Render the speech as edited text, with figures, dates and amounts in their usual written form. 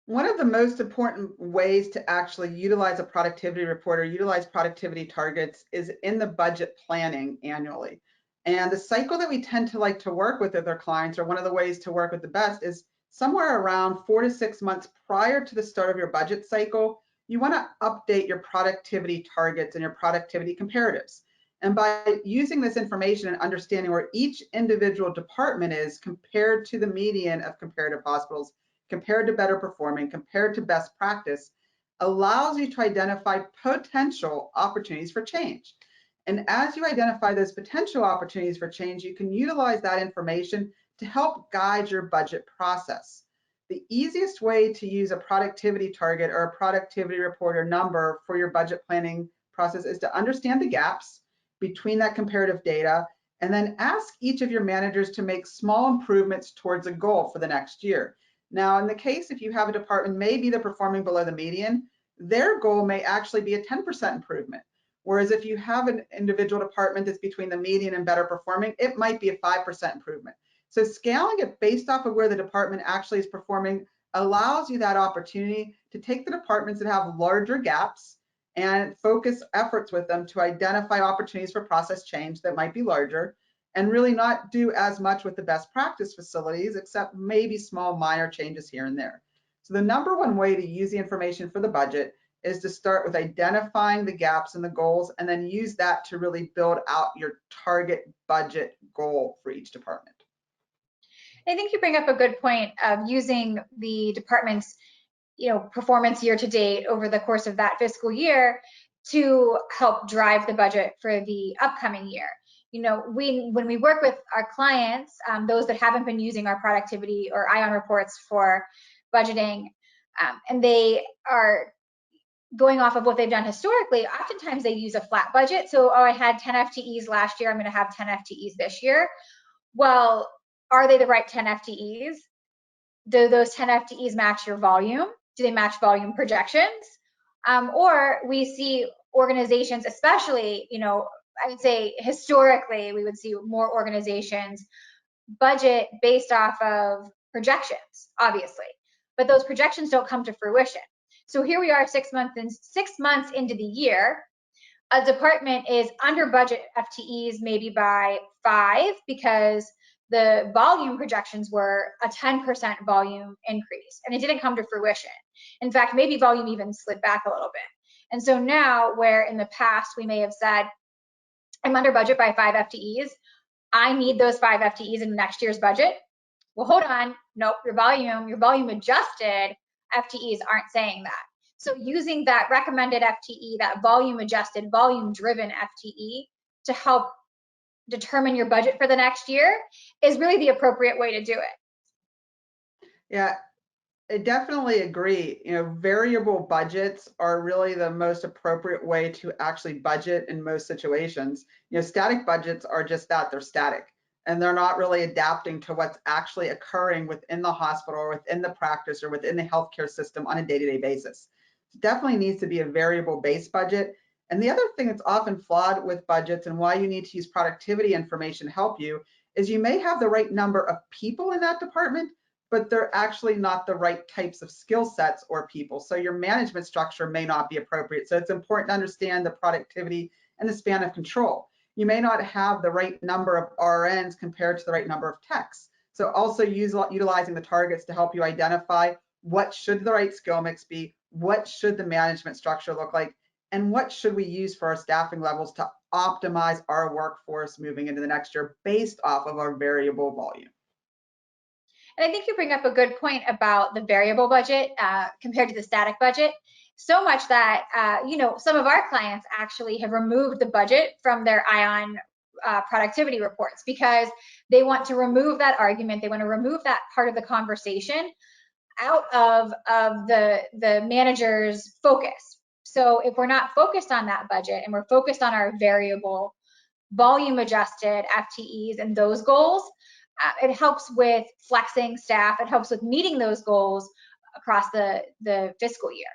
One of the most important ways to actually utilize a productivity report or utilize productivity targets is in the budget planning annually. And the cycle that we tend to like to work with our clients, or one of the ways to work with the best, is somewhere around 4 to 6 months prior to the start of your budget cycle. You want to update your productivity targets and your productivity comparatives. And by using this information and understanding where each individual department is compared to the median of comparative hospitals, compared to better performing, compared to best practice, allows you to identify potential opportunities for change. And as you identify those potential opportunities for change, you can utilize that information to help guide your budget process. The easiest way to use a productivity target or a productivity report or number for your budget planning process is to understand the gaps between that comparative data, and then ask each of your managers to make small improvements towards a goal for the next year. Now, in the case if you have a department, maybe they're performing below the median, their goal may actually be a 10% improvement. Whereas if you have an individual department that's between the median and better performing, it might be a 5% improvement. So scaling it based off of where the department actually is performing allows you that opportunity to take the departments that have larger gaps and focus efforts with them to identify opportunities for process change that might be larger, and really not do as much with the best practice facilities, except maybe small minor changes here and there. So the number one way to use the information for the budget is to start with identifying the gaps and the goals, and then use that to really build out your target budget goal for each department. I think you bring up a good point of using the department's performance year to date over the course of that fiscal year to help drive the budget for the upcoming year. When we work with our clients, those that haven't been using our productivity or ION reports for budgeting, and they are going off of what they've done historically, oftentimes they use a flat budget. So, I had 10 FTEs last year, I'm going to have 10 FTEs this year. Well, are they the right 10 FTEs? Do those 10 FTEs match your volume? Do they match volume projections? Or we see organizations, especially, I would say historically, we would see more organizations budget based off of projections, obviously, but those projections don't come to fruition. So here we are 6 months into the year, a department is under budget FTEs maybe by 5 because the volume projections were a 10% volume increase, and it didn't come to fruition. In fact, maybe volume even slid back a little bit. And so now, where in the past we may have said, I'm under budget by 5 FTEs, I need those 5 FTEs in next year's budget. Well, hold on, nope, your volume adjusted FTEs aren't saying that. So using that recommended FTE, that volume adjusted, volume driven FTE to help determine your budget for the next year is really the appropriate way to do it. Yeah, I definitely agree. Variable budgets are really the most appropriate way to actually budget in most situations. Static budgets are just that, they're static, and they're not really adapting to what's actually occurring within the hospital or within the practice or within the healthcare system on a day-to-day basis. It definitely needs to be a variable based budget. And the other thing that's often flawed with budgets and why you need to use productivity information to help you is you may have the right number of people in that department, but they're actually not the right types of skill sets or people. So your management structure may not be appropriate. So it's important to understand the productivity and the span of control. You may not have the right number of RNs compared to the right number of techs. So also utilizing the targets to help you identify what should the right skill mix be, what should the management structure look like, and what should we use for our staffing levels to optimize our workforce moving into the next year based off of our variable volume. And I think you bring up a good point about the variable budget compared to the static budget. So much that, some of our clients actually have removed the budget from their ION productivity reports because they want to remove that argument. They want to remove that part of the conversation out of the manager's focus. So if we're not focused on that budget and we're focused on our variable volume adjusted FTEs and those goals, it helps with flexing staff. It helps with meeting those goals across the fiscal year.